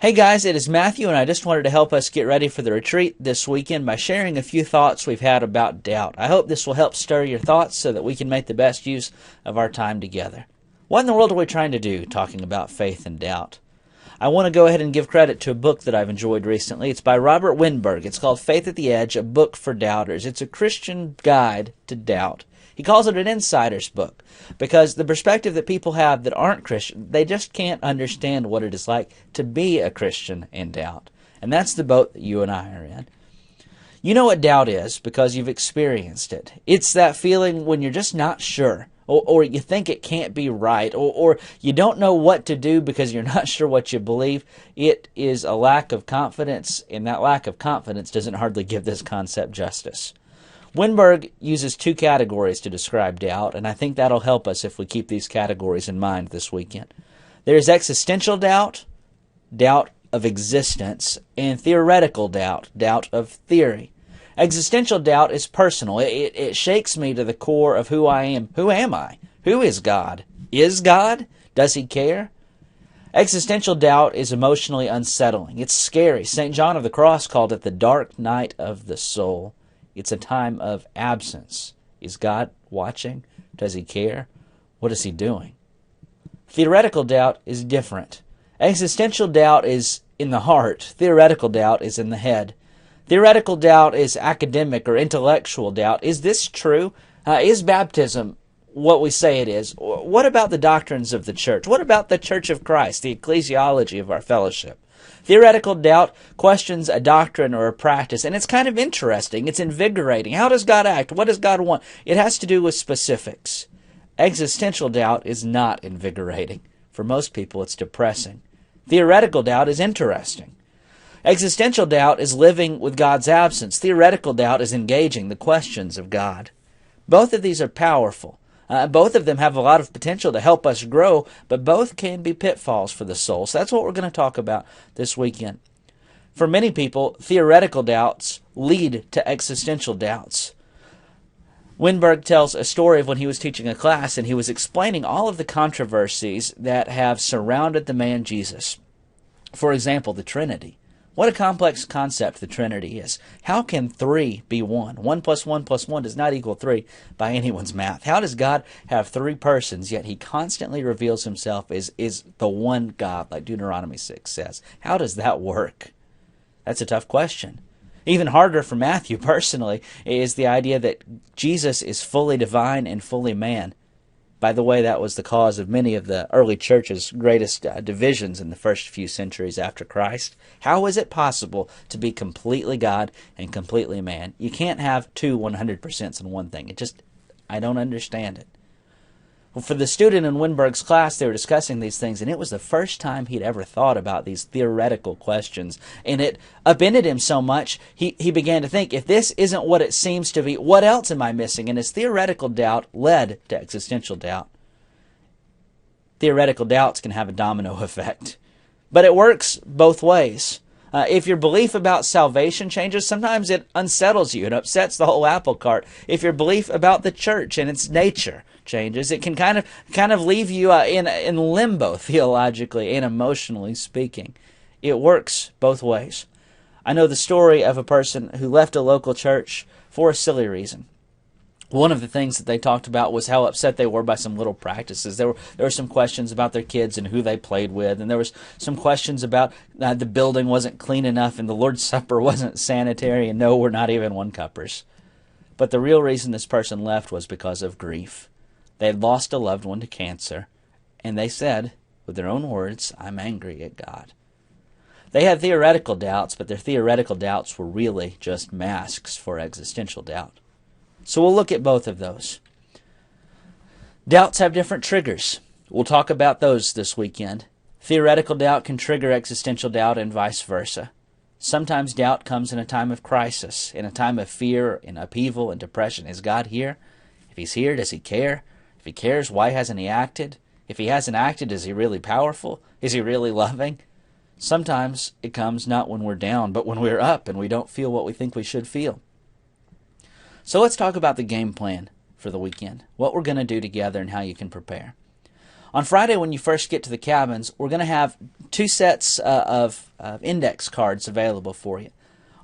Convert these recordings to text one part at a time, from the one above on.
Hey guys, it is Matthew, and I just wanted to help us get ready for the retreat this weekend by sharing a few thoughts we've had about doubt. I hope this will help stir your thoughts so that we can make the best use of our time together. What in the world are we trying to do talking about faith and doubt? I want to go ahead and give credit to a book that I've enjoyed recently. It's by Robert Winberg. It's called Faith at the Edge, a book for doubters. It's a Christian guide to doubt. He calls it an insider's book because the perspective that people have that aren't Christian, they just can't understand what it is like to be a Christian in doubt. And that's the boat that you and I are in. You know what doubt is because you've experienced it. It's that feeling when you're just not sure, or you think it can't be right, or you don't know what to do because you're not sure what you believe. It is a lack of confidence, and that lack of confidence doesn't hardly give this concept justice. Winberg uses two categories to describe doubt, and I think that'll help us if we keep these categories in mind this weekend. There's existential doubt, doubt of existence, and theoretical doubt, doubt of theory. Existential doubt is personal. It shakes me to the core of who I am. Who am I? Who is God? Is God? Does He care? Existential doubt is emotionally unsettling. It's scary. St. John of the Cross called it the dark night of the soul. It's a time of absence. Is God watching? Does He care? What is He doing? Theoretical doubt is different. Existential doubt is in the heart. Theoretical doubt is in the head. Theoretical doubt is academic or intellectual doubt. Is this true? Is baptism what we say it is? What about the doctrines of the church? What about the Church of Christ, the ecclesiology of our fellowship? Theoretical doubt questions a doctrine or a practice, and it's kind of interesting. It's invigorating. How does God act? What does God want? It has to do with specifics. Existential doubt is not invigorating. For most people, it's depressing. Theoretical doubt is interesting. Existential doubt is living with God's absence. Theoretical doubt is engaging the questions of God. Both of these are powerful. Both of them have a lot of potential to help us grow, but both can be pitfalls for the soul. So that's what we're going to talk about this weekend. For many people, theoretical doubts lead to existential doubts. Winberg tells a story of when he was teaching a class and he was explaining all of the controversies that have surrounded the man Jesus. For example, the Trinity. What a complex concept the Trinity is. How can 3 be 1? 1 plus 1 plus 1 does not equal 3 by anyone's math. How does God have 3 persons, yet He constantly reveals Himself as the one God, like Deuteronomy 6 says? How does that work? That's a tough question. Even harder for Matthew personally is the idea that Jesus is fully divine and fully man. By the way, that was the cause of many of the early church's greatest divisions in the first few centuries after Christ. How is it possible to be completely God and completely man? You can't have two 100% in one thing. I don't understand it. Well, for the student in Winberg's class, they were discussing these things, and it was the first time he'd ever thought about these theoretical questions. And it upended him so much, he began to think, if this isn't what it seems to be, what else am I missing? And his theoretical doubt led to existential doubt. Theoretical doubts can have a domino effect. But it works both ways. If your belief about salvation changes, sometimes it unsettles you. It upsets the whole apple cart. If your belief about the church and its nature changes, it can kind of leave you in limbo theologically and emotionally speaking. It works both ways. I know the story of a person who left a local church for a silly reason. One of the things that they talked about was how upset they were by some little practices. There were some questions about their kids and who they played with, and there was some questions about the building wasn't clean enough and the Lord's Supper wasn't sanitary, and no, we're not even one-cuppers. But the real reason this person left was because of grief. They had lost a loved one to cancer, and they said, with their own words, "I'm angry at God." They had theoretical doubts, but their theoretical doubts were really just masks for existential doubt. So we'll look at both of those. Doubts have different triggers. We'll talk about those this weekend. Theoretical doubt can trigger existential doubt and vice versa. Sometimes doubt comes in a time of crisis, in a time of fear and upheaval and depression. Is God here? If He's here, does He care? If He cares, why hasn't He acted? If He hasn't acted, is He really powerful? Is He really loving? Sometimes it comes not when we're down, but when we're up and we don't feel what we think we should feel. So let's talk about the game plan for the weekend, what we're going to do together and how you can prepare. On Friday, when you first get to the cabins, we're going to have two sets of index cards available for you.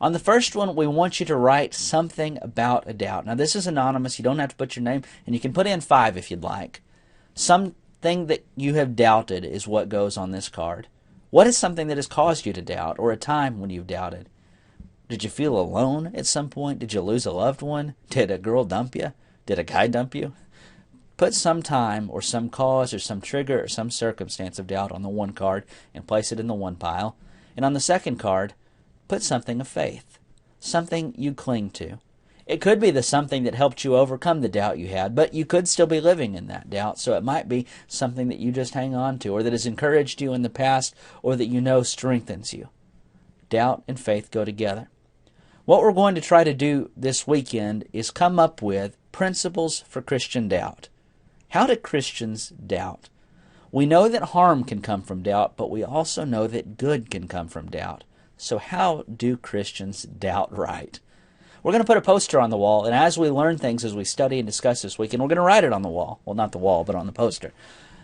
On the first one, we want you to write something about a doubt. Now, this is anonymous. You don't have to put your name, and you can put in 5 if you'd like. Something that you have doubted is what goes on this card. What is something that has caused you to doubt, or a time when you've doubted? Did you feel alone at some point? Did you lose a loved one? Did a girl dump you? Did a guy dump you? Put some time or some cause or some trigger or some circumstance of doubt on the one card and place it in the one pile. And on the second card, put something of faith, something you cling to. It could be the something that helped you overcome the doubt you had, but you could still be living in that doubt, so it might be something that you just hang on to, or that has encouraged you in the past, or that you know strengthens you. Doubt and faith go together. What we're going to try to do this weekend is come up with principles for Christian doubt. How do Christians doubt? We know that harm can come from doubt, but we also know that good can come from doubt. So how do Christians doubt right? We're going to put a poster on the wall, and as we learn things, as we study and discuss this weekend, we're going to write it on the wall. Well, not the wall, but on the poster.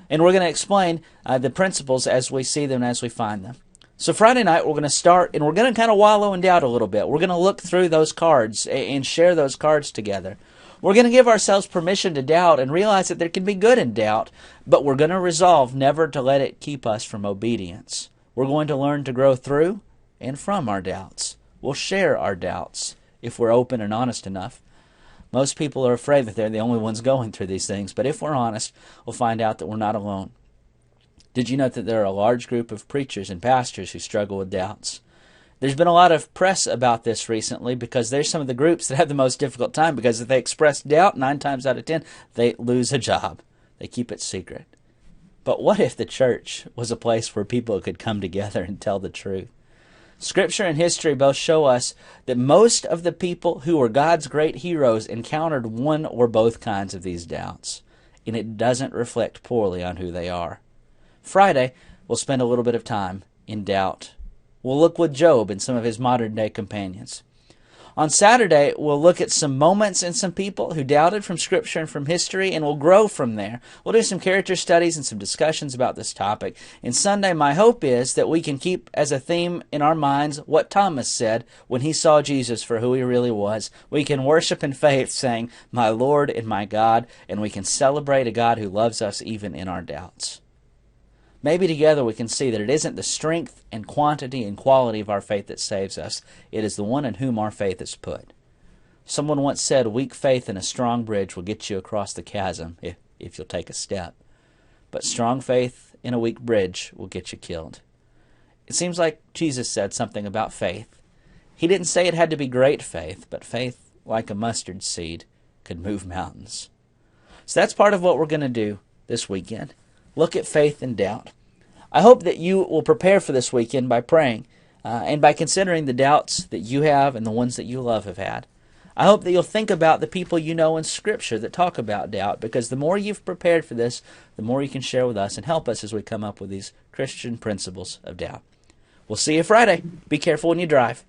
And we're going to explain the principles as we see them and as we find them. So Friday night, we're going to start, and we're going to kind of wallow in doubt a little bit. We're going to look through those cards and share those cards together. We're going to give ourselves permission to doubt and realize that there can be good in doubt, but we're going to resolve never to let it keep us from obedience. We're going to learn to grow through and from our doubts. We'll share our doubts if we're open and honest enough. Most people are afraid that they're the only ones going through these things, but if we're honest, we'll find out that we're not alone. Did you know that there are a large group of preachers and pastors who struggle with doubts? There's been a lot of press about this recently because there's some of the groups that have the most difficult time because if they express doubt, 9 times out of 10, they lose a job. They keep it secret. But what if the church was a place where people could come together and tell the truth? Scripture and history both show us that most of the people who were God's great heroes encountered one or both kinds of these doubts, and it doesn't reflect poorly on who they are. Friday, we'll spend a little bit of time in doubt. We'll look with Job and some of his modern-day companions. On Saturday, we'll look at some moments and some people who doubted from Scripture and from history, and we'll grow from there. We'll do some character studies and some discussions about this topic. And Sunday, my hope is that we can keep as a theme in our minds what Thomas said when he saw Jesus for who he really was. We can worship in faith, saying, "My Lord and my God," and we can celebrate a God who loves us even in our doubts. Maybe together we can see that it isn't the strength and quantity and quality of our faith that saves us. It is the one in whom our faith is put. Someone once said, weak faith in a strong bridge will get you across the chasm if you'll take a step. But strong faith in a weak bridge will get you killed. It seems like Jesus said something about faith. He didn't say it had to be great faith, but faith like a mustard seed could move mountains. So that's part of what we're going to do this weekend. Look at faith and doubt. I hope that you will prepare for this weekend by praying and by considering the doubts that you have and the ones that you love have had. I hope that you'll think about the people you know in Scripture that talk about doubt, because the more you've prepared for this, the more you can share with us and help us as we come up with these Christian principles of doubt. We'll see you Friday. Be careful when you drive.